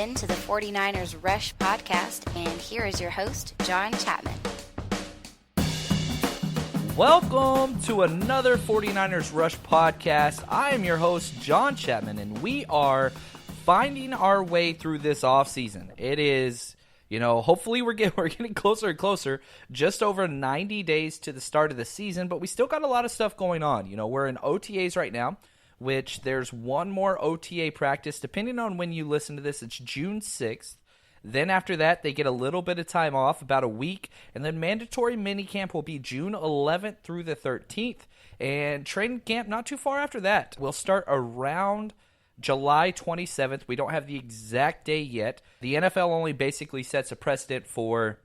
in to the 49ers Rush podcast, and here is your host, John Chapman. Welcome to another 49ers Rush podcast. I am your host, John Chapman, and we are finding our way through this offseason. It is, hopefully we're getting closer and closer, just over 90 days to the start of the season, but we still got a lot of stuff going on. We're in OTAs right now, which there's one more OTA practice. Depending on when you listen to this, it's June 6th. Then after that, they get a little bit of time off, about a week, and then mandatory minicamp will be June 11th through the 13th, and training camp not too far after that. We'll start around July 27th. We don't have the exact day yet. The NFL only basically sets a precedent for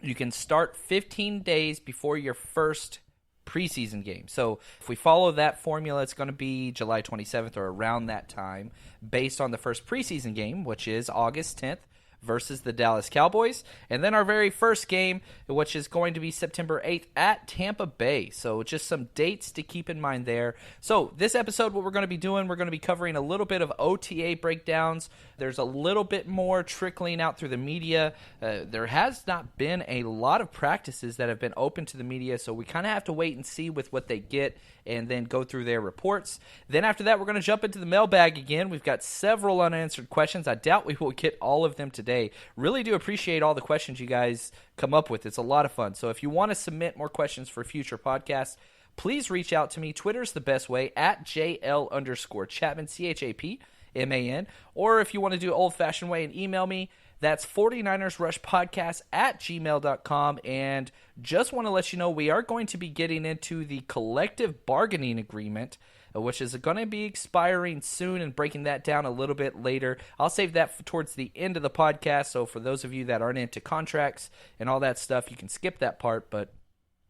you can start 15 days before your first preseason game. So if we follow that formula, it's going to be July 27th or around that time based on the first preseason game, which is August 10th versus the Dallas Cowboys. And then our very first game, which is going to be September 8th at Tampa Bay. So just some dates to keep in mind there. So this episode, what we're going to be doing, we're going to be covering a little bit of OTA breakdowns. There's a little bit more trickling out through the media. There has not been a lot of practices that have been open to the media, so we kind of have to wait and see with what they get and then go through their reports. Then after that, we're going to jump into the mailbag again. We've got several unanswered questions. I doubt we will get all of them today. Really do appreciate all the questions you guys come up with. It's a lot of fun. So if you want to submit more questions for future podcasts, please reach out to me. Twitter's the best way, at JL_Chapman, CHAPMAN. Or if you want to do old-fashioned way and email me, that's 49ersRushPodcast at gmail.com. And just want to let you know we are going to be getting into the collective bargaining agreement, which is going to be expiring soon, and breaking that down a little bit later. I'll save that towards the end of the podcast, so for those of you that aren't into contracts and all that stuff, you can skip that part. But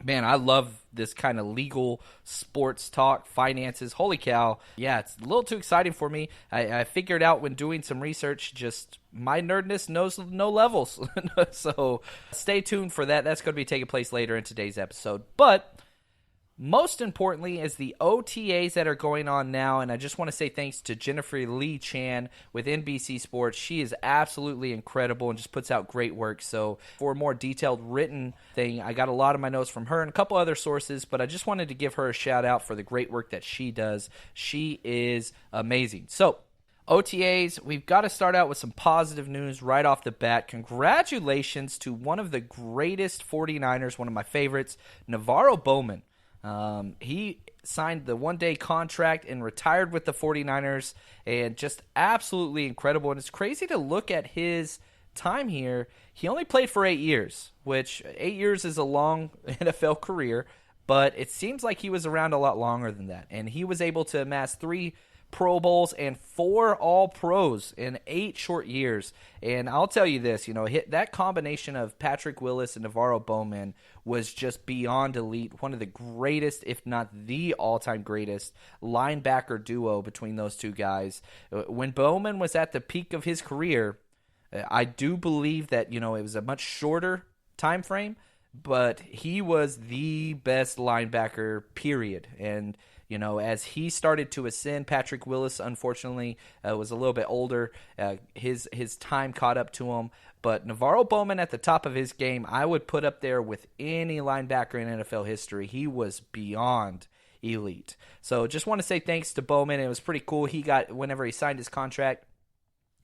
man, I love this kind of legal sports talk, finances. Holy cow. Yeah, it's a little too exciting for me. I figured out when doing some research, just my nerdness knows no levels. So stay tuned for that. That's going to be taking place later in today's episode. But most importantly is the OTAs that are going on now, and I just want to say thanks to Jennifer Lee Chan with NBC Sports. She is absolutely incredible and just puts out great work. So for a more detailed written thing, I got a lot of my notes from her and a couple other sources, but I just wanted to give her a shout out for the great work that she does. She is amazing. So OTAs, we've got to start out with some positive news right off the bat. Congratulations to one of the greatest 49ers, one of my favorites, Navarro Bowman. He signed the one-day contract and retired with the 49ers, and just absolutely incredible. And it's crazy to look at his time here. He only played for 8 years, which 8 years is a long NFL career, but it seems like he was around a lot longer than that. And he was able to amass 3 Pro Bowls and 4 All-Pros in 8 short years. And I'll tell you this, that combination of Patrick Willis and Navarro Bowman was just beyond elite. One of the greatest, if not the all-time greatest, linebacker duo between those two guys. When Bowman was at the peak of his career, I do believe that, it was a much shorter time frame, but he was the best linebacker, period. And as he started to ascend, Patrick Willis, unfortunately, was a little bit older. His time caught up to him. But Navarro Bowman at the top of his game, I would put up there with any linebacker in NFL history. He was beyond elite. So just want to say thanks to Bowman. It was pretty cool. Whenever he signed his contract,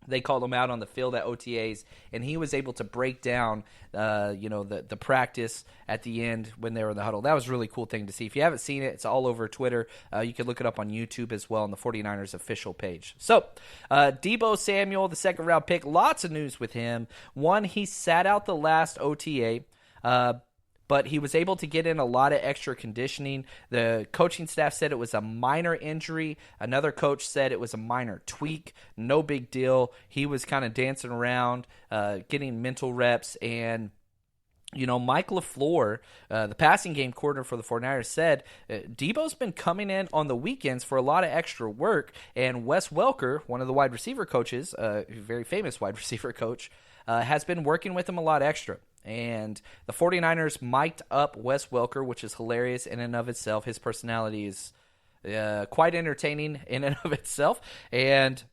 they called him out on the field at OTAs, and he was able to break down, the practice at the end when they were in the huddle. That was a really cool thing to see. If you haven't seen it, it's all over Twitter. You can look it up on YouTube as well on the 49ers official page. So, Deebo Samuel, the second-round pick, lots of news with him. One, he sat out the last OTA, but he was able to get in a lot of extra conditioning. The coaching staff said it was a minor injury. Another coach said it was a minor tweak. No big deal. He was kind of dancing around, getting mental reps. And, Mike LaFleur, the passing game coordinator for the 49ers, said Deebo's been coming in on the weekends for a lot of extra work. And Wes Welker, one of the wide receiver coaches, a very famous wide receiver coach, has been working with him a lot extra. And the 49ers mic'd up Wes Welker, which is hilarious in and of itself. His personality is quite entertaining in and of itself. And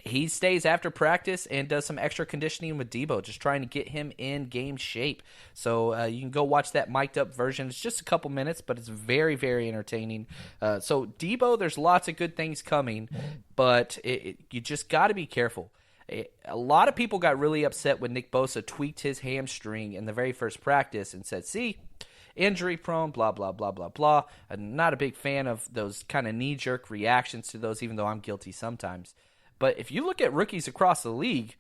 he stays after practice and does some extra conditioning with Debo, just trying to get him in game shape. So you can go watch that mic'd up version. It's just a couple minutes, but it's very, very entertaining. So Debo, there's lots of good things coming, but you just got to be careful. A lot of people got really upset when Nick Bosa tweaked his hamstring in the very first practice and said, see, injury prone, blah, blah, blah, blah, blah. I'm not a big fan of those kind of knee-jerk reactions to those, even though I'm guilty sometimes. But if you look at rookies across the league,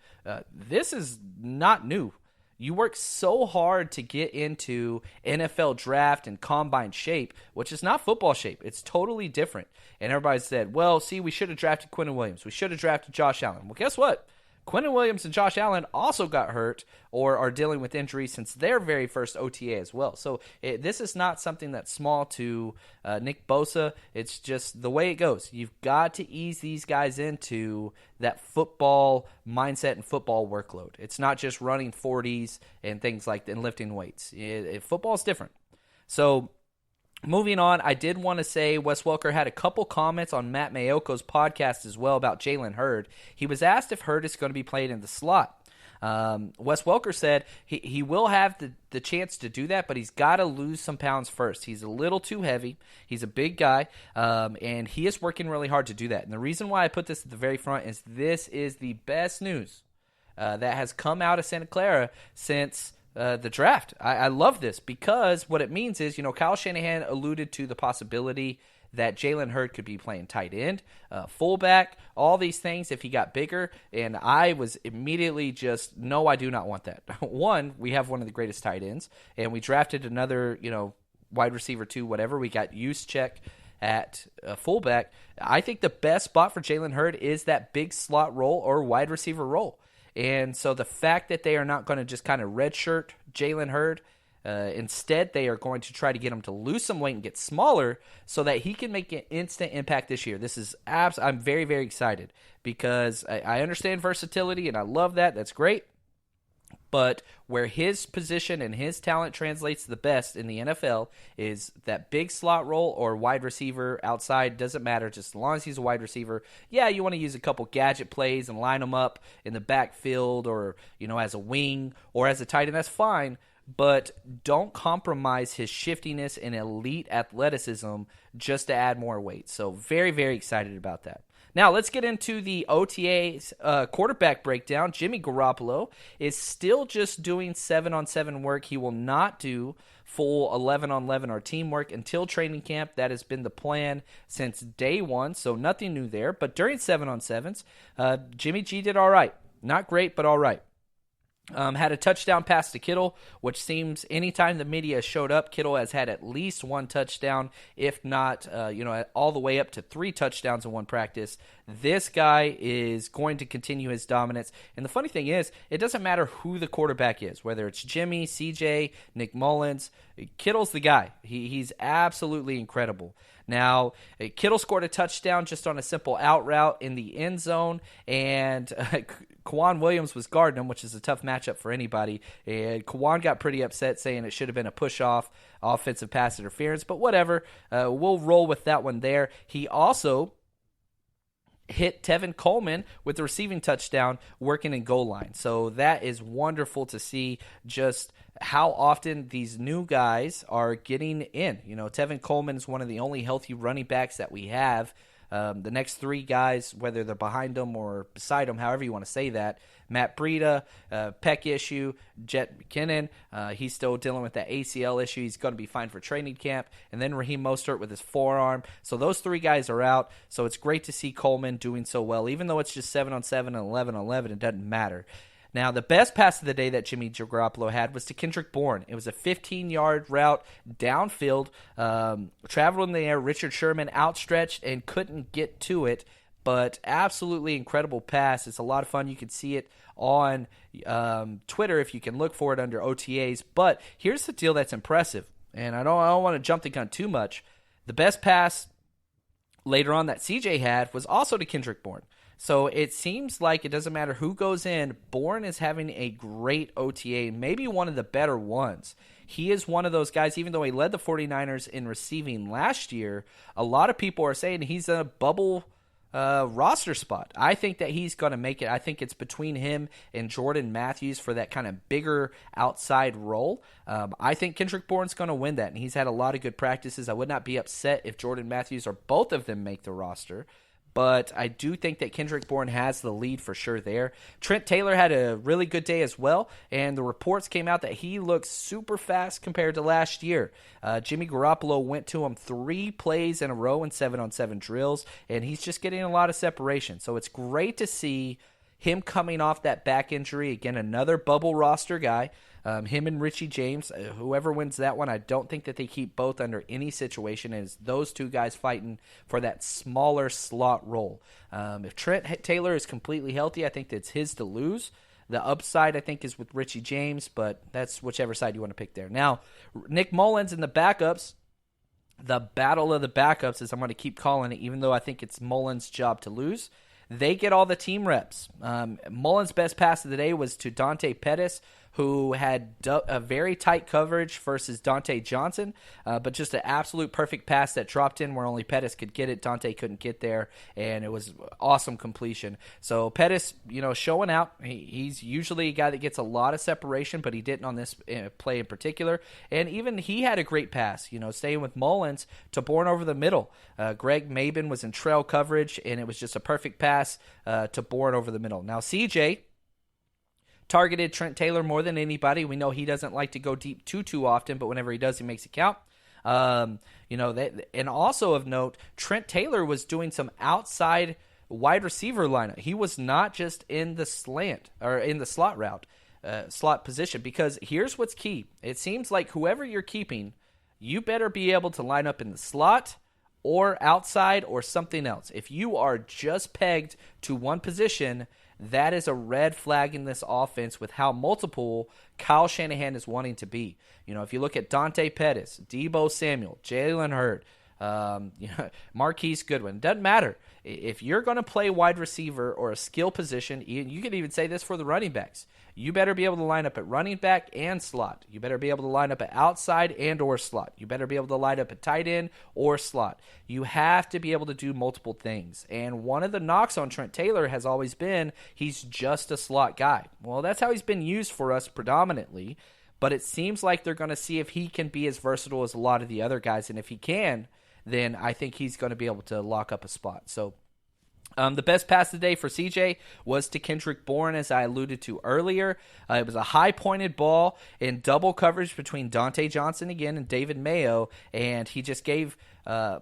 this is not new. You work so hard to get into NFL draft and combine shape, which is not football shape. It's totally different. And everybody said, well, see, we should have drafted Quinnen Williams. We should have drafted Josh Allen. Well, guess what? Quinnen Williams and Josh Allen also got hurt or are dealing with injuries since their very first OTA as well. So this is not something that's small to Nick Bosa. It's just the way it goes. You've got to ease these guys into that football mindset and football workload. It's not just running 40s and things like that and lifting weights. Football is different. So moving on, I did want to say Wes Welker had a couple comments on Matt Mayoko's podcast as well about Jalen Hurd. He was asked if Hurd is going to be played in the slot. Wes Welker said he will have the chance to do that, but he's got to lose some pounds first. He's a little too heavy. He's a big guy, and he is working really hard to do that. And the reason why I put this at the very front is this is the best news that has come out of Santa Clara since the draft. I love this because what it means is, Kyle Shanahan alluded to the possibility that Jalen Hurd could be playing tight end, fullback, all these things if he got bigger. And I was immediately just, no, I do not want that. One, we have one of the greatest tight ends, and we drafted another, wide receiver too, whatever. We got Juszczyk at fullback. I think the best spot for Jalen Hurd is that big slot role or wide receiver role. And so the fact that they are not going to just kind of redshirt Jalen Hurd, instead they are going to try to get him to lose some weight and get smaller so that he can make an instant impact this year. This is I'm very, very excited because I understand versatility and I love that. That's great. But where his position and his talent translates the best in the NFL is that big slot role or wide receiver outside. Doesn't matter, just as long as he's a wide receiver. Yeah, you want to use a couple gadget plays and line him up in the backfield or, as a wing or as a tight end. That's fine. But don't compromise his shiftiness and elite athleticism just to add more weight. So very, very excited about that. Now, let's get into the OTA's quarterback breakdown. Jimmy Garoppolo is still just doing 7-on-7 work. He will not do full 11-on-11 or teamwork until training camp. That has been the plan since day one, so nothing new there. But during 7-on-7s, Jimmy G did all right. Not great, but all right. Had a touchdown pass to Kittle, which seems anytime the media showed up, Kittle has had at least one touchdown, if not, all the way up to 3 touchdowns in one practice. This guy is going to continue his dominance. And the funny thing is, it doesn't matter who the quarterback is, whether it's Jimmy, CJ, Nick Mullins. Kittle's the guy. He's absolutely incredible. Now, Kittle scored a touchdown just on a simple out route in the end zone, and Kwan Williams was guarding him, which is a tough matchup for anybody. And Kwan got pretty upset, saying it should have been a push-off offensive pass interference, but whatever. We'll roll with that one there. He also hit Tevin Coleman with the receiving touchdown working in goal line. So that is wonderful to see just how often these new guys are getting in. Tevin Coleman is one of the only healthy running backs that we have. The next 3 guys, whether they're behind them or beside them, however you want to say that, Matt Breida, pec issue, Jet McKinnon, he's still dealing with that ACL issue. He's going to be fine for training camp. And then Raheem Mostert with his forearm. So those 3 guys are out. So it's great to see Coleman doing so well. Even though it's just 7-on-7 and 11-on-11, it doesn't matter. Now, the best pass of the day that Jimmy Garoppolo had was to Kendrick Bourne. It was a 15-yard route downfield, traveled in the air. Richard Sherman outstretched and couldn't get to it, but absolutely incredible pass. It's a lot of fun. You can see it on Twitter if you can look for it under OTAs. But here's the deal that's impressive, and I don't want to jump the gun too much. The best pass later on that CJ had was also to Kendrick Bourne. So it seems like it doesn't matter who goes in. Bourne is having a great OTA, maybe one of the better ones. He is one of those guys, even though he led the 49ers in receiving last year, a lot of people are saying he's a bubble roster spot. I think that he's going to make it. I think it's between him and Jordan Matthews for that kind of bigger outside role. I think Kendrick Bourne's going to win that, and he's had a lot of good practices. I would not be upset if Jordan Matthews or both of them make the roster. But I do think that Kendrick Bourne has the lead for sure there. Trent Taylor had a really good day as well, and the reports came out that he looks super fast compared to last year. Jimmy Garoppolo went to him 3 plays in a row in 7-on-7 drills, and he's just getting a lot of separation. So it's great to see him coming off that back injury. Again, another bubble roster guy. Him and Richie James, whoever wins that one, I don't think that they keep both under any situation. As those two guys fighting for that smaller slot role. If Trent Taylor is completely healthy, I think that's his to lose. The upside, I think, is with Richie James, but that's whichever side you want to pick there. Now, Nick Mullins and the backups. The battle of the backups, as I'm going to keep calling it, even though I think it's Mullins' job to lose. They get all the team reps. Mullins' best pass of the day was to Dante Pettis, who had a very tight coverage versus Dante Johnson, but just an absolute perfect pass that dropped in where only Pettis could get it. Dante couldn't get there, and it was awesome completion. So Pettis, showing out. He's usually a guy that gets a lot of separation, but he didn't on this play in particular. And even he had a great pass, staying with Mullins to Bourne over the middle. Greg Mabin was in trail coverage, and it was just a perfect pass to Bourne over the middle. Now CJ targeted Trent Taylor more than anybody. We know he doesn't like to go deep too often, but whenever he does, he makes it count. And also of note, Trent Taylor was doing some outside wide receiver lineup. He was not just in the slant or in the slot route, slot position, because here's what's key. It seems like whoever you're keeping, you better be able to line up in the slot or outside or something else. If you are just pegged to one position, that is a red flag in this offense with how multiple Kyle Shanahan is wanting to be. If you look at Dante Pettis, Deebo Samuel, Jalen Hurd, Marquise Goodwin, doesn't matter. If you're going to play wide receiver or a skill position, you could even say this for the running backs. You better be able to line up at running back and slot. You better be able to line up at outside and or slot. You better be able to line up at tight end or slot. You have to be able to do multiple things. And one of the knocks on Trent Taylor has always been he's just a slot guy. Well, that's how he's been used for us predominantly. But it seems like they're going to see if he can be as versatile as a lot of the other guys. And if he can, then I think he's going to be able to lock up a spot. So the best pass of the day for CJ was to Kendrick Bourne, as I alluded to earlier. It was a high-pointed ball in double coverage between Dante Johnson again and David Mayo, and he just gave the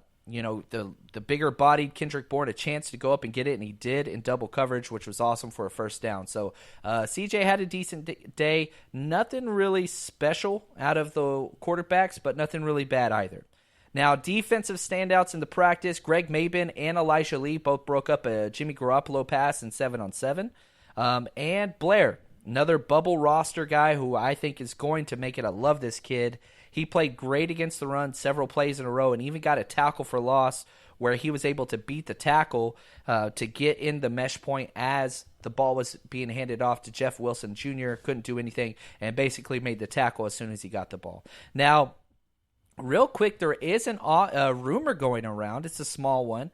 bigger-bodied Kendrick Bourne a chance to go up and get it, and he did in double coverage, which was awesome for a first down. So CJ had a decent day. Nothing really special out of the quarterbacks, but nothing really bad either. Now, defensive standouts in the practice, Greg Mabin and Elijah Lee both broke up a Jimmy Garoppolo pass in 7-on-7. And Blair, another bubble roster guy who I think is going to make it. I love this kid. He played great against the run several plays in a row and even got a tackle for loss where he was able to beat the tackle to get in the mesh point as the ball was being handed off to Jeff Wilson Jr. Couldn't do anything and basically made the tackle as soon as he got the ball. Now, real quick, there is a rumor going around. It's a small one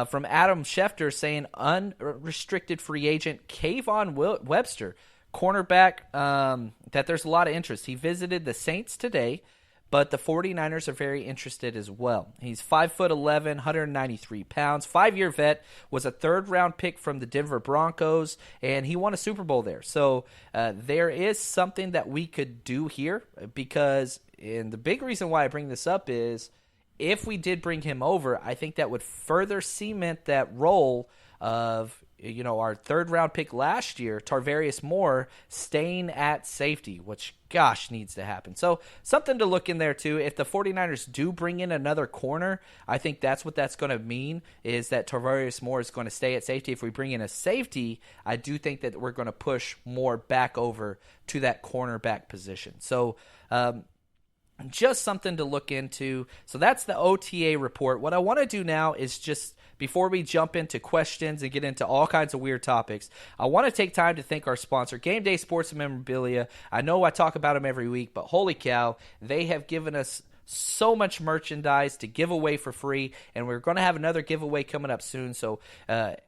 from Adam Schefter saying unrestricted free agent Kayvon Webster, cornerback, that there's a lot of interest. He visited the Saints today, but the 49ers are very interested as well. He's 5'11", 193 pounds, 5-year vet, was a third-round pick from the Denver Broncos, and he won a Super Bowl there. So there is something that we could do here because – and the big reason why I bring this up is if we did bring him over, I think that would further cement that role of, our third-round pick last year, Tarvarius Moore, staying at safety, which, gosh, needs to happen. So something to look in there, too. If the 49ers do bring in another corner, I think that's what that's going to mean, is that Tarvarius Moore is going to stay at safety. If we bring in a safety, I do think that we're going to push Moore back over to that cornerback position. So, just something to look into. So that's the OTA report. What I want to do now is just, before we jump into questions and get into all kinds of weird topics, I want to take time to thank our sponsor, Game Day Sports and Memorabilia. I know I talk about them every week, but holy cow, they have given us so much merchandise to give away for free, and we're going to have another giveaway coming up soon. So head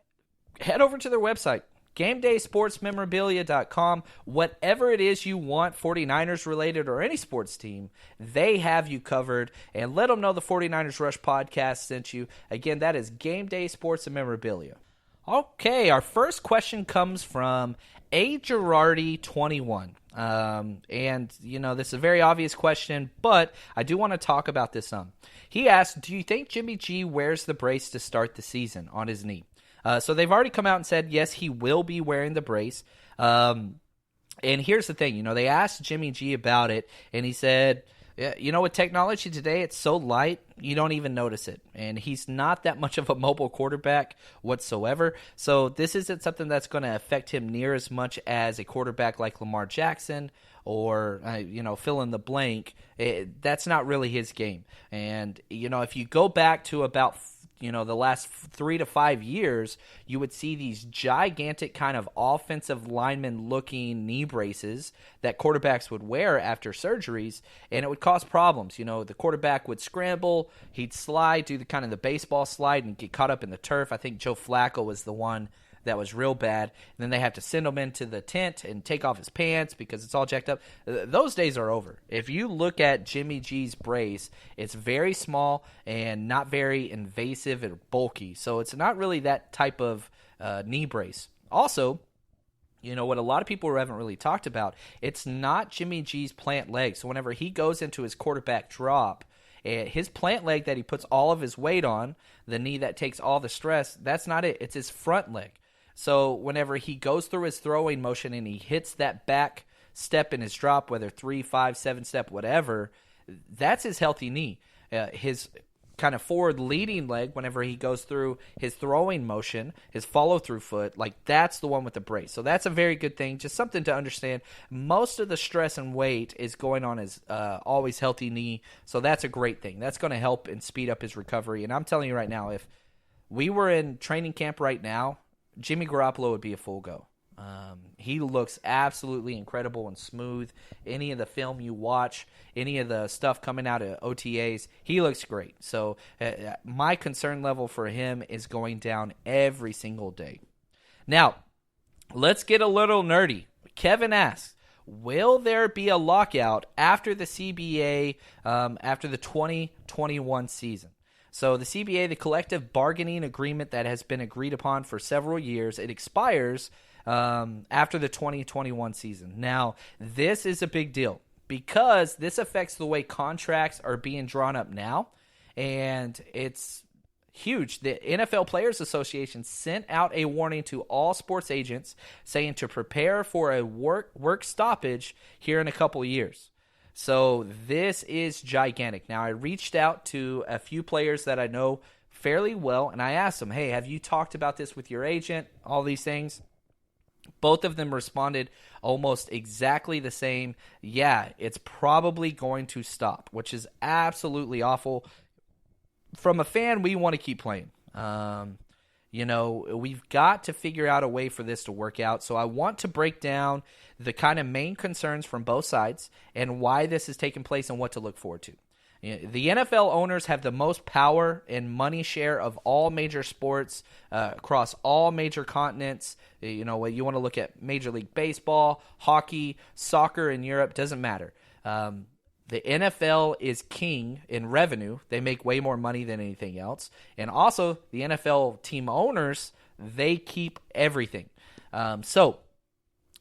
over to their website, GameDaySportsMemorabilia.com. Whatever it is you want, 49ers related or any sports team, they have you covered. And let them know the 49ers Rush podcast sent you. Again, that is Game Day Sports and Memorabilia. Okay, our first question comes from A. Girardi 21. And, this is a very obvious question, but I do want to talk about this some. He asked, do you think Jimmy G wears the brace to start the season on his knee? So they've already come out and said, yes, he will be wearing the brace. And here's the thing, they asked Jimmy G about it, and he said, with technology today, it's so light, you don't even notice it. And he's not that much of a mobile quarterback whatsoever. So this isn't something that's going to affect him near as much as a quarterback like Lamar Jackson or, fill in the blank. That's not really his game. And, if you go back to about the last 3 to 5 years, you would see these gigantic kind of offensive lineman-looking knee braces that quarterbacks would wear after surgeries, and it would cause problems. The quarterback would scramble, he'd slide, do the baseball slide, and get caught up in the turf. I think Joe Flacco was the one that was real bad. And then they have to send him into the tent and take off his pants because it's all jacked up. Those days are over. If you look at Jimmy G's brace, it's very small and not very invasive and bulky. So it's not really that type of knee brace. Also, what a lot of people haven't really talked about, it's not Jimmy G's plant leg. So whenever he goes into his quarterback drop, his plant leg that he puts all of his weight on, the knee that takes all the stress, that's not it. It's his front leg. So whenever he goes through his throwing motion and he hits that back step in his drop, whether 3, 5, 7 step, whatever, that's his healthy knee. His kind of forward leading leg, whenever he goes through his throwing motion, his follow-through foot, that's the one with the brace. So that's a very good thing. Just something to understand. Most of the stress and weight is going on his always healthy knee. So that's a great thing. That's going to help and speed up his recovery. And I'm telling you right now, if we were in training camp right now, Jimmy Garoppolo would be a full go. He looks absolutely incredible and smooth. Any of the film you watch, any of the stuff coming out of OTAs, he looks great. So my concern level for him is going down every single day. Now, let's get a little nerdy. Kevin asks, will there be a lockout after the CBA, after the 2021 season? So the CBA, the collective bargaining agreement that has been agreed upon for several years, it expires after the 2021 season. Now, this is a big deal because this affects the way contracts are being drawn up now, and it's huge. The NFL Players Association sent out a warning to all sports agents saying to prepare for a work stoppage here in a couple of years. So this is gigantic. Now, I reached out to a few players that I know fairly well, and I asked them, hey, have you talked about this with your agent, all these things? Both of them responded almost exactly the same. Yeah, it's probably going to stop, which is absolutely awful. From a fan, we want to keep playing. We've got to figure out a way for this to work out. So I want to break down the kind of main concerns from both sides and why this is taking place and what to look forward to. The NFL owners have the most power and money share of all major sports across all major continents. You want to look at Major League Baseball, hockey, soccer in Europe, doesn't matter. The NFL is king in revenue. They make way more money than anything else. And also, the NFL team owners, they keep everything. So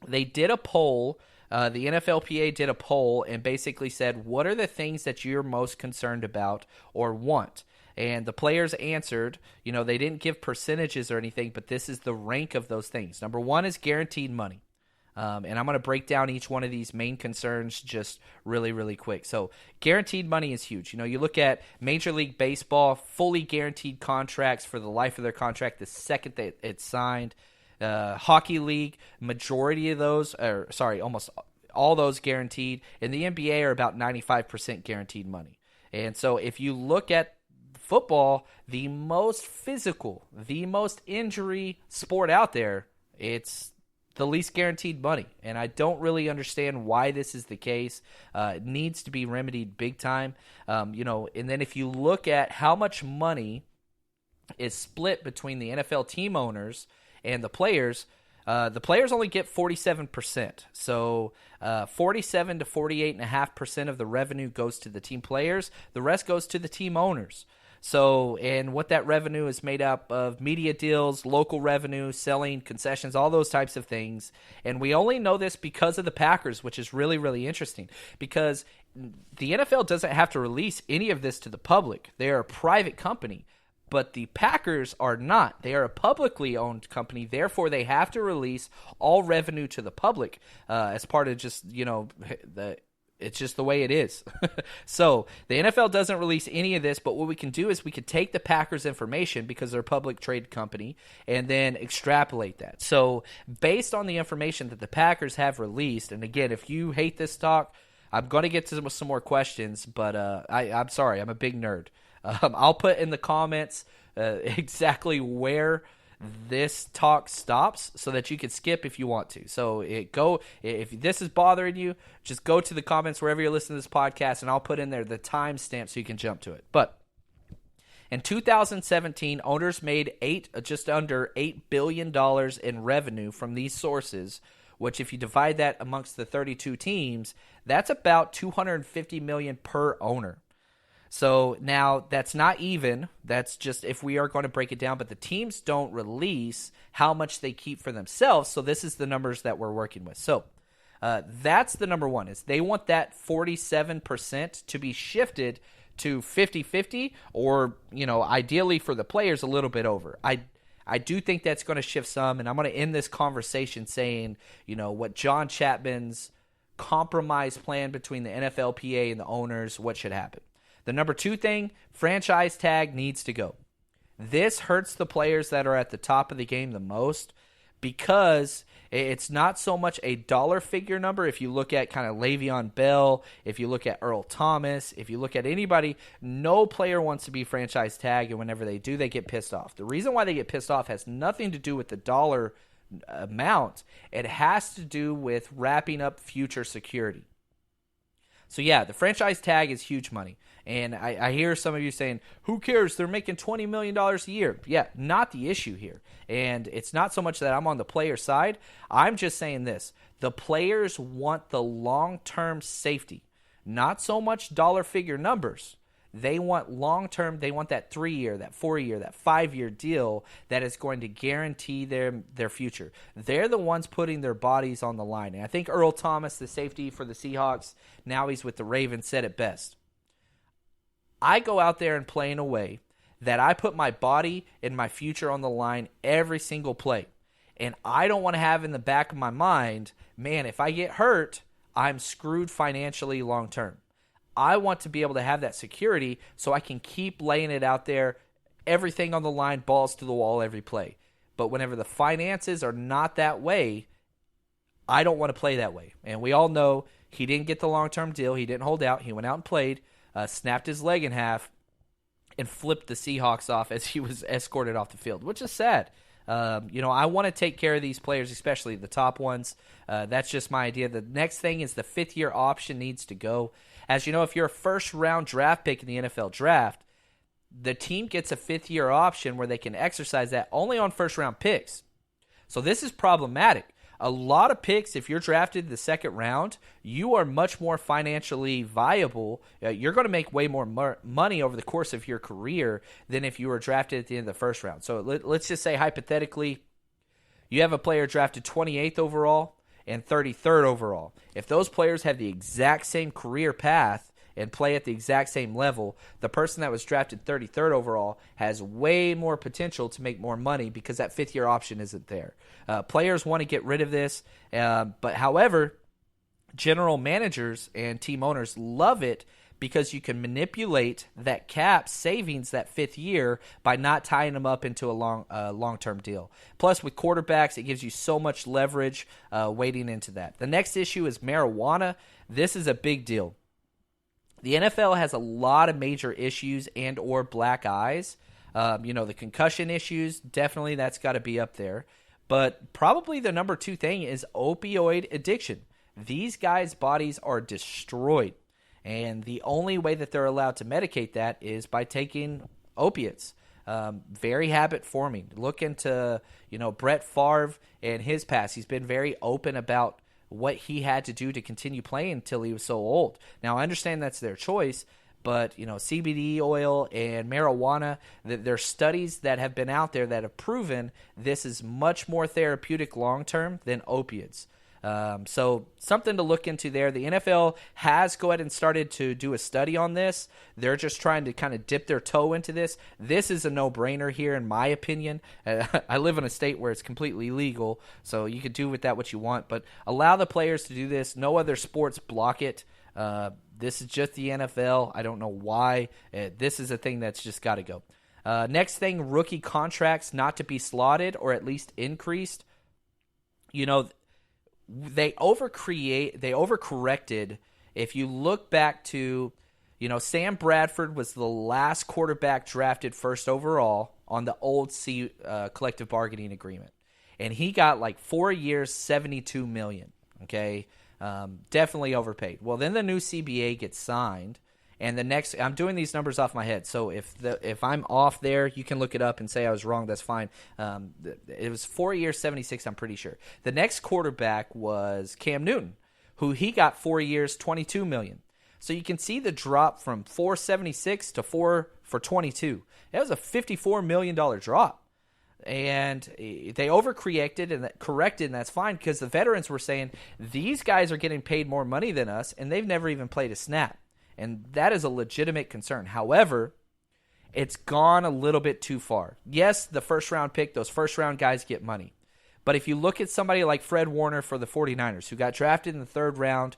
they did a poll. The NFLPA did a poll and basically said, what are the things that you're most concerned about or want? And the players answered, they didn't give percentages or anything, but this is the rank of those things. Number one is guaranteed money. And I'm going to break down each one of these main concerns just really, really quick. So guaranteed money is huge. You look at Major League Baseball, fully guaranteed contracts for the life of their contract the second that it's signed. Hockey League, majority of those, almost all those guaranteed. And the NBA are about 95% guaranteed money. And so if you look at football, the most physical, the most injury sport out there, it's the least guaranteed money. And I don't really understand why this is the case. It needs to be remedied big time. And then if you look at how much money is split between the NFL team owners and the players only get 47%. So 47 to 48.5% of the revenue goes to the team players. The rest goes to the team owners. So, and what that revenue is made up of: media deals, local revenue, selling, concessions, all those types of things. And we only know this because of the Packers, which is really, really interesting, because the NFL doesn't have to release any of this to the public. They are a private company. But the Packers are not. They are a publicly owned company. Therefore, they have to release all revenue to the public as part of just, it's just the way it is. So the NFL doesn't release any of this, but what we can do is we could take the Packers information, because they're a public trade company, and then extrapolate that. So based on the information that the Packers have released, and again, if you hate this talk, I'm going to get to some more questions, but I'm sorry, I'm a big nerd. I'll put in the comments exactly where this talk stops so that you can skip if you want to. So if this is bothering you, just go to the comments wherever you're listening to this podcast, and I'll put in there the timestamp so you can jump to it. But in 2017, owners made just under $8 billion in revenue from these sources, which if you divide that amongst the 32 teams, that's about $250 million per owner. So now that's not even. That's just if we are going to break it down, but the teams don't release how much they keep for themselves. So this is the numbers that we're working with. So that's the number one, is they want that 47% to be shifted to 50-50, or, ideally for the players a little bit over. I do think that's going to shift some, and I'm going to end this conversation saying, what John Chapman's compromise plan between the NFLPA and the owners, what should happen. The number two thing, franchise tag needs to go. This hurts the players that are at the top of the game the most, because it's not so much a dollar figure number. If you look at kind of Le'Veon Bell, if you look at Earl Thomas, if you look at anybody, no player wants to be franchise tag, and whenever they do, they get pissed off. The reason why they get pissed off has nothing to do with the dollar amount. It has to do with wrapping up future security. So yeah, the franchise tag is huge money. And I hear some of you saying, who cares? They're making $20 million a year. Yeah, not the issue here. And it's not so much that I'm on the player side. I'm just saying this. The players want the long-term safety, not so much dollar figure numbers. They want long-term. They want that 3-year, that 4-year, that 5-year deal that is going to guarantee their future. They're the ones putting their bodies on the line. And I think Earl Thomas, the safety for the Seahawks, now he's with the Ravens, said it best. I go out there and play in a way that I put my body and my future on the line every single play. And I don't want to have in the back of my mind, man, if I get hurt, I'm screwed financially long term. I want to be able to have that security so I can keep laying it out there, everything on the line, balls to the wall every play. But whenever the finances are not that way, I don't want to play that way. And we all know he didn't get the long-term deal. He didn't hold out. He went out and played. Snapped his leg in half, and flipped the Seahawks off as he was escorted off the field, which is sad. I want to take care of these players, especially the top ones. That's just my idea. The next thing is the 5th-year option needs to go. As you know, if you're a first-round draft pick in the NFL draft, the team gets a 5th-year option where they can exercise that only on first-round picks. So this is problematic. A lot of picks, if you're drafted in the 2nd round, you are much more financially viable. You're going to make way more money over the course of your career than if you were drafted at the end of the 1st round. So let's just say, hypothetically, you have a player drafted 28th overall and 33rd overall. If those players have the exact same career path and play at the exact same level, the person that was drafted 33rd overall has way more potential to make more money because that 5th-year option isn't there. Players want to get rid of this, but however, general managers and team owners love it because you can manipulate that cap savings that 5th year by not tying them up into a long-term deal. Plus, with quarterbacks, it gives you so much leverage wading into that. The next issue is marijuana. This is a big deal. The NFL has a lot of major issues and or black eyes. The concussion issues, definitely that's got to be up there. But probably the number 2 thing is opioid addiction. These guys' bodies are destroyed. And the only way that they're allowed to medicate that is by taking opiates. Very habit forming. Look into, Brett Favre and his past. He's been very open about what he had to do to continue playing until he was so old. Now, I understand that's their choice, but, CBD oil and marijuana, there's studies that have been out there that have proven this is much more therapeutic long-term than opiates. So something to look into there. The NFL has go ahead and started to do a study on this. They're just trying to kind of dip their toe into this. This is a no-brainer here, in my opinion. I live in a state where it's completely legal, so you can do with that what you want. But allow the players to do this. No other sports block it. This is just the NFL. I don't know why. This is a thing that's just got to go. Next thing, rookie contracts not to be slotted or at least increased. They overcorrected. If you look back to, Sam Bradford was the last quarterback drafted first overall on the old collective bargaining agreement. And he got like 4 years, $72 million. Okay. Definitely overpaid. Well, then the new CBA gets signed. And the next, I'm doing these numbers off my head, so if I'm off there, you can look it up and say I was wrong. That's fine. It was 4 years, 76. I'm pretty sure. The next quarterback was Cam Newton, who he got 4 years, $22 million. So you can see the drop from 476 to 4 for 22. That was a $54 million drop, and they overcorrected and that's fine because the veterans were saying these guys are getting paid more money than us, and they've never even played a snap. And that is a legitimate concern. However, it's gone a little bit too far. Yes, the first-round pick, those first-round guys get money. But if you look at somebody like Fred Warner for the 49ers, who got drafted in the 3rd round,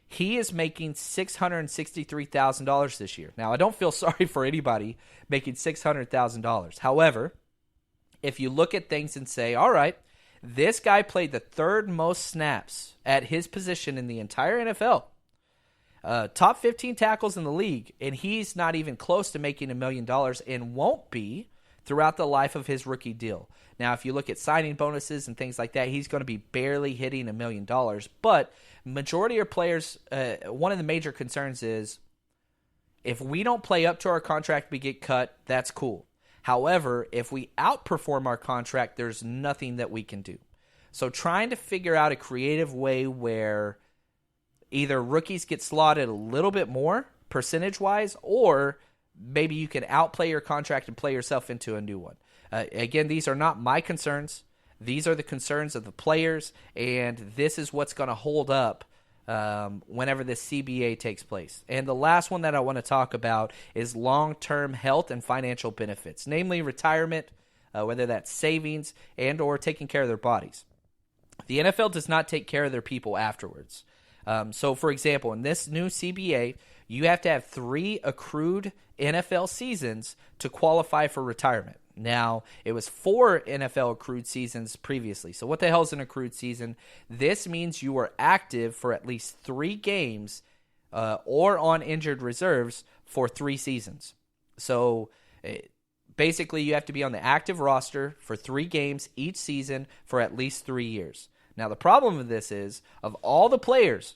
he is making $663,000 this year. Now, I don't feel sorry for anybody making $600,000. However, if you look at things and say, all right, this guy played the 3rd most snaps at his position in the entire NFL. Top 15 tackles in the league, and he's not even close to making $1 million and won't be throughout the life of his rookie deal. Now, if you look at signing bonuses and things like that, he's going to be barely hitting $1 million. But majority of players, one of the major concerns is if we don't play up to our contract, we get cut. That's cool. However, if we outperform our contract, there's nothing that we can do. So trying to figure out a creative way where either rookies get slotted a little bit more percentage-wise, or maybe you can outplay your contract and play yourself into a new one. Again, these are not my concerns. These are the concerns of the players, and this is what's going to hold up whenever this CBA takes place. And the last one that I want to talk about is long-term health and financial benefits, namely retirement, whether that's savings and or taking care of their bodies. The NFL does not take care of their people afterwards. So, for example, in this new CBA, you have to have 3 accrued NFL seasons to qualify for retirement. Now, it was 4 NFL accrued seasons previously. So what the hell is an accrued season? This means you are active for at least 3 games or on injured reserves for 3 seasons. So basically, you have to be on the active roster for 3 games each season for at least 3 years. Now, the problem with this is, of all the players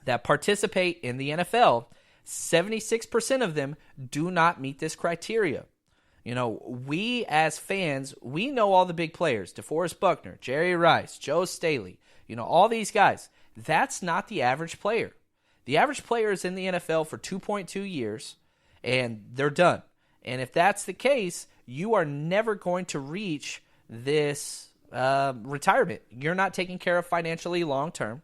that participate in the NFL, 76% of them do not meet this criteria. We as fans, we know all the big players, DeForest Buckner, Jerry Rice, Joe Staley, all these guys. That's not the average player. The average player is in the NFL for 2.2 years, and they're done. And if that's the case, you are never going to reach this retirement. You're not taken care of financially long term.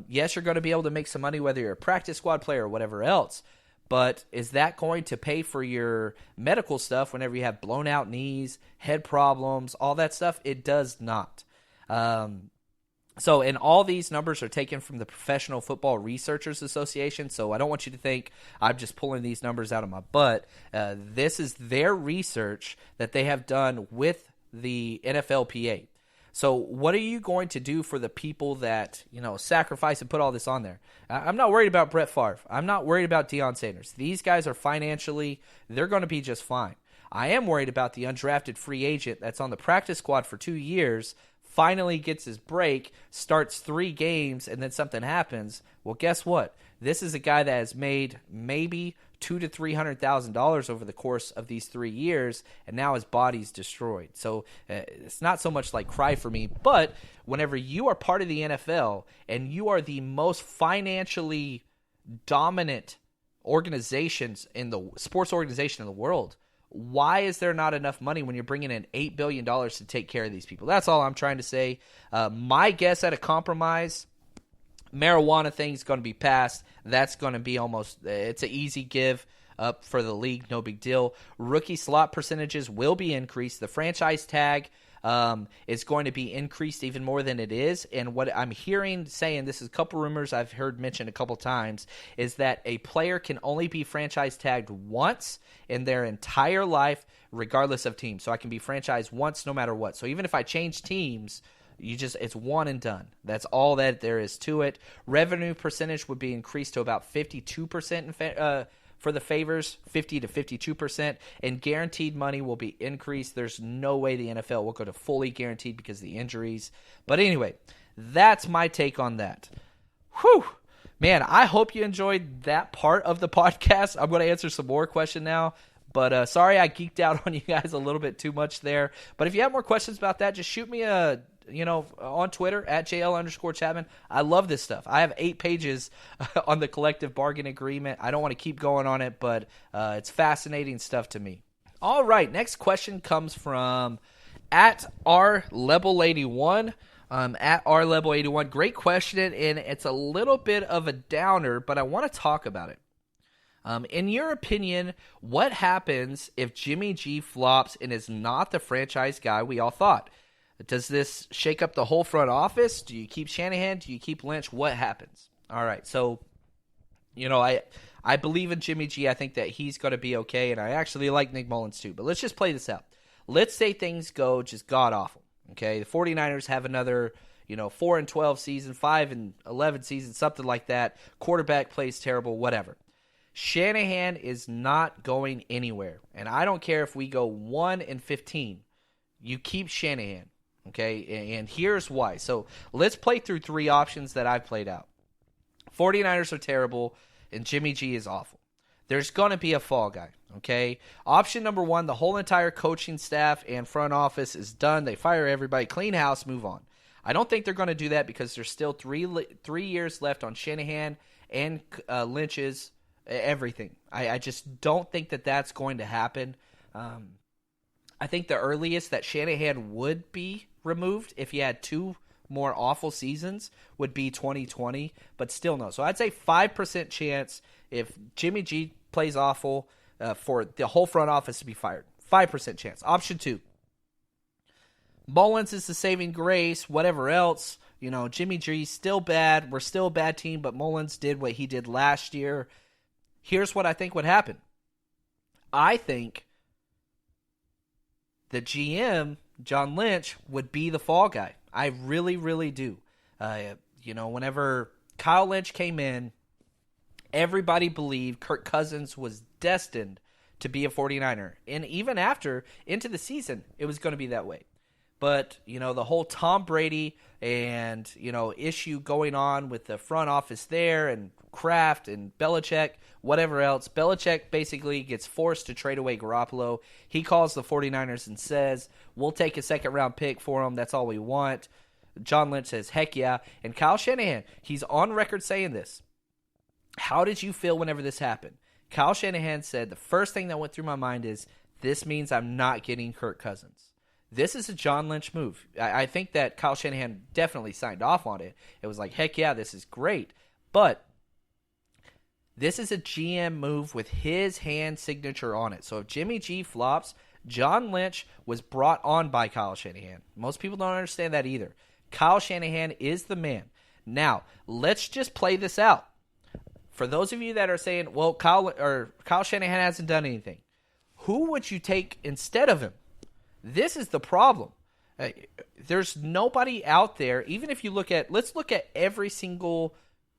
Yes, you're going to be able to make some money whether you're a practice squad player or whatever else, but is that going to pay for your medical stuff whenever you have blown out knees, head problems, all that stuff? It does not. And all these numbers are taken from the Professional Football Researchers Association, so I don't want you to think I'm just pulling these numbers out of my butt. This is their research that they have done with the NFLPA. So what are you going to do for the people that, sacrifice and put all this on there? I'm not worried about Brett Favre. I'm not worried about Deion Sanders. These guys are financially, they're going to be just fine. I am worried about the undrafted free agent that's on the practice squad for 2 years, finally gets his break, starts 3 games, and then something happens. Well, guess what? This is a guy that has made maybe $200,000 to $300,000 over the course of these 3 years, and now his body's destroyed. So it's not so much like cry for me, but whenever you are part of the NFL and you are the most financially dominant organizations in the sports organization in the world, why is there not enough money when you're bringing in $8 billion to take care of these people? That's all I'm trying to say. My guess at a compromise, marijuana thing is going to be passed. That's going to be it's an easy give up for the league. No big deal. Rookie slot percentages will be increased. The franchise tag is going to be increased even more than it is. And what I'm hearing saying, this is a couple rumors I've heard mentioned a couple times, is that a player can only be franchise tagged once in their entire life, regardless of team. So I can be franchised once no matter what. So even if I change teams, it's one and done. That's all that there is to it. Revenue percentage would be increased to about 52% for the favors, 50 to 52%, and guaranteed money will be increased. There's no way the NFL will go to fully guaranteed because of the injuries. But anyway, that's my take on that. Whew. Man, I hope you enjoyed that part of the podcast. I'm going to answer some more questions now. But sorry I geeked out on you guys a little bit too much there. But if you have more questions about that, just shoot me on Twitter at JL_Chapman. I love this stuff. I have 8 pages on the collective bargain agreement. I don't want to keep going on it, but it's fascinating stuff to me. All right, next question comes from at rlevel81. At rlevel81. Great question, and it's a little bit of a downer, but I want to talk about it. In your opinion, what happens if Jimmy G flops and is not the franchise guy we all thought? Does this shake up the whole front office? Do you keep Shanahan? Do you keep Lynch? What happens? All right, so, I believe in Jimmy G. I think that he's going to be okay, and I actually like Nick Mullins too. But let's just play this out. Let's say things go just god-awful, okay? The 49ers have another 4-12 season, 5-11 season, something like that. Quarterback plays terrible, whatever. Shanahan is not going anywhere, and I don't care if we go 1-15. You keep Shanahan, okay? And here's why. So let's play through 3 options that I've played out. 49ers are terrible, and Jimmy G is awful. There's going to be a fall guy, okay? Option number 1, the whole entire coaching staff and front office is done. They fire everybody, clean house, move on. I don't think they're going to do that because there's still 3 years left on Shanahan and Lynch's everything. I just don't think that that's going to happen. I think the earliest that Shanahan would be removed if he had 2 more awful seasons would be 2020, but still no. So I'd say 5% chance if Jimmy G plays awful for the whole front office to be fired. 5% chance. Option 2. Mullins is the saving grace, whatever else. Jimmy G's still bad. We're still a bad team, but Mullins did what he did last year. Here's what I think would happen. I think the GM, John Lynch, would be the fall guy. I really, really do. Whenever Kyle Lynch came in, everybody believed Kirk Cousins was destined to be a 49er. And even after, into the season, it was going to be that way. But, the whole Tom Brady and, issue going on with the front office there and Kraft and Belichick, whatever else. Belichick basically gets forced to trade away Garoppolo. He calls the 49ers and says, we'll take a second-round pick for him. That's all we want. John Lynch says, heck yeah. And Kyle Shanahan, he's on record saying this. How did you feel whenever this happened? Kyle Shanahan said, the first thing that went through my mind is, this means I'm not getting Kirk Cousins. This is a John Lynch move. I think that Kyle Shanahan definitely signed off on it. It was like, heck yeah, this is great. But this is a GM move with his hand signature on it. So if Jimmy G flops, John Lynch was brought on by Kyle Shanahan. Most people don't understand that either. Kyle Shanahan is the man. Now, let's just play this out. For those of you that are saying, well, Kyle Shanahan hasn't done anything, who would you take instead of him? This is the problem. There's nobody out there, even if you let's look at every single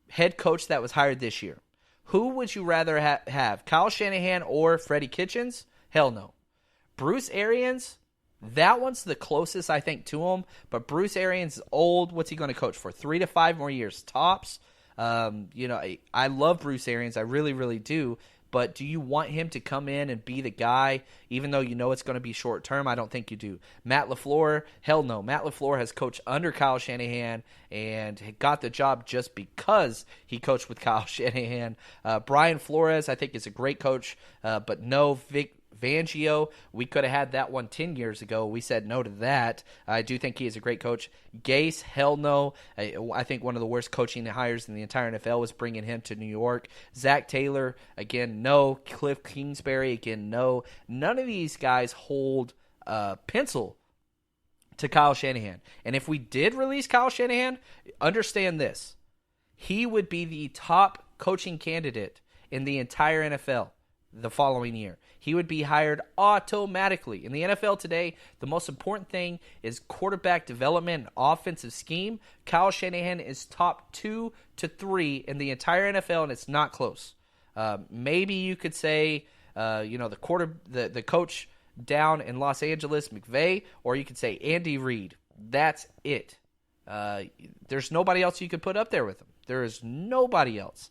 head coach that was hired this year. Who would you rather have, Kyle Shanahan or Freddie Kitchens? Hell no. Bruce Arians, that one's the closest, I think, to him. But Bruce Arians is old. What's he going to coach for? 3 to 5 more years tops. I love Bruce Arians. I really, really do. But do you want him to come in and be the guy, even though you know it's going to be short term? I don't think you do. Matt LaFleur, hell no. Matt LaFleur has coached under Kyle Shanahan and got the job just because he coached with Kyle Shanahan. Brian Flores, I think, is a great coach, but no, Vic Fangio, we could have had that one 10 years ago. We said no to that. I do think he is a great coach. Gase, hell no. I think one of the worst coaching hires in the entire NFL was bringing him to New York. Zach Taylor, again, no. Cliff Kingsbury, again, no. None of these guys hold pencil to Kyle Shanahan. And if we did release Kyle Shanahan, understand this. He would be the top coaching candidate in the entire NFL the following year. He would be hired automatically. In the NFL today, the most important thing is quarterback development and offensive scheme. Kyle Shanahan is top 2 to 3 in the entire NFL, and it's not close. Maybe you could say, the coach down in Los Angeles, McVay, or you could say Andy Reid. That's it. There's nobody else you could put up there with him. There is nobody else.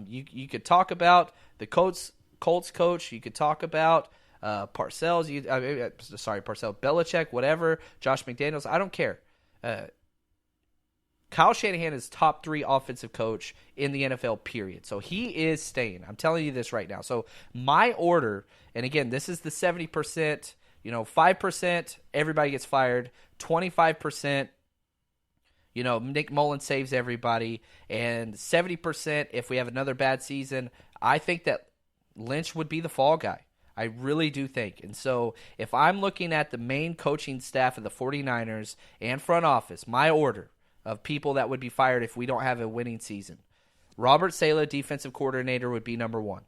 You could talk about the Colts coach. You could talk about Parcells. Belichick, whatever. Josh McDaniels. I don't care. Kyle Shanahan is top 3 offensive coach in the NFL, period. So he is staying. I'm telling you this right now. So my order, and again, this is the 70%, 5% everybody gets fired, 25%, Nick Mullins saves everybody, and 70% if we have another bad season. I think that Lynch would be the fall guy. I really do think. And so if I'm looking at the main coaching staff of the 49ers and front office, my order of people that would be fired if we don't have a winning season, Robert Saleh, defensive coordinator, would be number 1.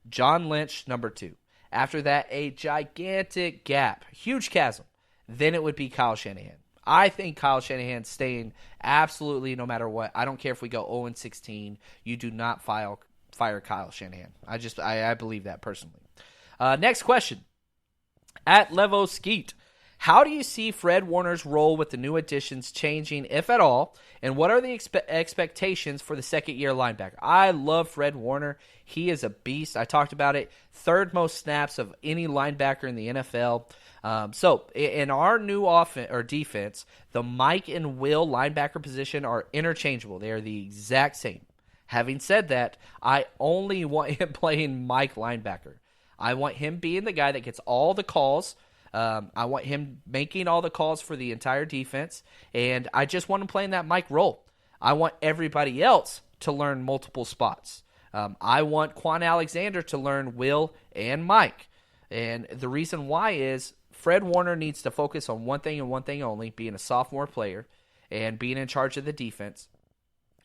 John Lynch, number 2. After that, a gigantic gap, huge chasm. Then it would be Kyle Shanahan. I think Kyle Shanahan's staying absolutely no matter what. I don't care if we go 0-16. You do not fire Kyle Shanahan. I believe that personally. Next question. At Levo Skeet, how do you see Fred Warner's role with the new additions changing, if at all, and what are the expectations for the second-year linebacker? I love Fred Warner. He is a beast. I talked about it. 3rd most snaps of any linebacker in the NFL. So in our new offense or defense, the Mike and Will linebacker position are interchangeable. They are the exact same. Having said that, I only want him playing Mike linebacker. I want him being the guy that gets all the calls. I want him making all the calls for the entire defense, and I just want him playing that Mike role. I want everybody else to learn multiple spots. I want Quan Alexander to learn Will and Mike, and the reason why is Fred Warner needs to focus on one thing and one thing only, being a sophomore player and being in charge of the defense.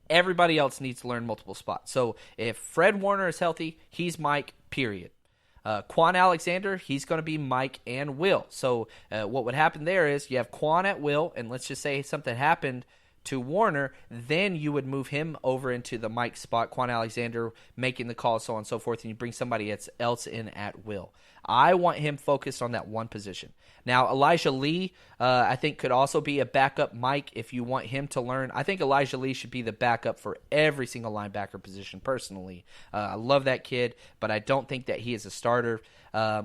Everybody else needs to learn multiple spots. So if Fred Warner is healthy, he's Mike, period. Quan Alexander, he's going to be Mike and Will. So what would happen there is you have Quan at Will, and let's just say something happened to Warner, then you would move him over into the Mike spot, Quan Alexander making the call, so on and so forth, and you bring somebody else in at Will. I want him focused on that one position. Now, Elijah Lee, I think, could also be a backup Mike if you want him to learn. I think Elijah Lee should be the backup for every single linebacker position, personally. I love that kid, but I don't think that he is a starter.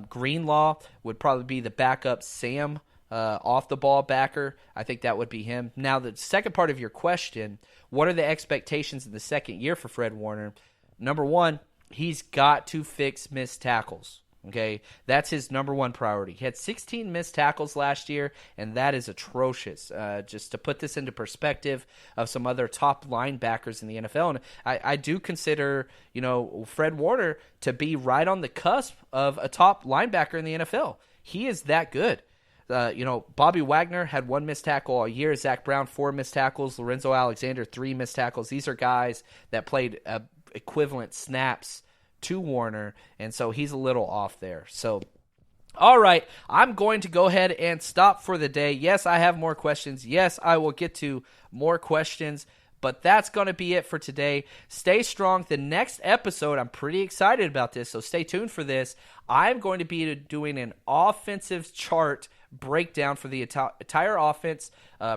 Greenlaw would probably be the backup Sam off-the-ball backer. I think that would be him. Now, the second part of your question, what are the expectations in the second year for Fred Warner? Number 1, he's got to fix missed tackles. Okay, that's his number 1 priority. He had 16 missed tackles last year, and that is atrocious. Just to put this into perspective of some other top linebackers in the NFL, and I do consider, Fred Warner to be right on the cusp of a top linebacker in the NFL. He is that good. Bobby Wagner had 1 missed tackle all year. Zach Brown, 4 missed tackles. Lorenzo Alexander, 3 missed tackles. These are guys that played equivalent snaps to Warner, and so he's a little off there. So, all right, I'm going to go ahead and stop for the day. Yes, I have more questions. Yes, I will get to more questions, But that's going to be it for today. Stay strong. The next episode, I'm pretty excited about this, so stay tuned for this. I'm going to be doing an offensive chart breakdown for the entire offense,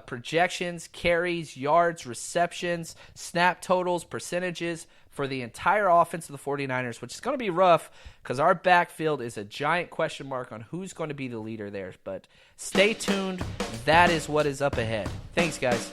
projections, carries, yards, receptions, snap totals, percentages for the entire offense of the 49ers, which is going to be rough because our backfield is a giant question mark on who's going to be the leader there. But stay tuned. That is what is up ahead. Thanks, guys.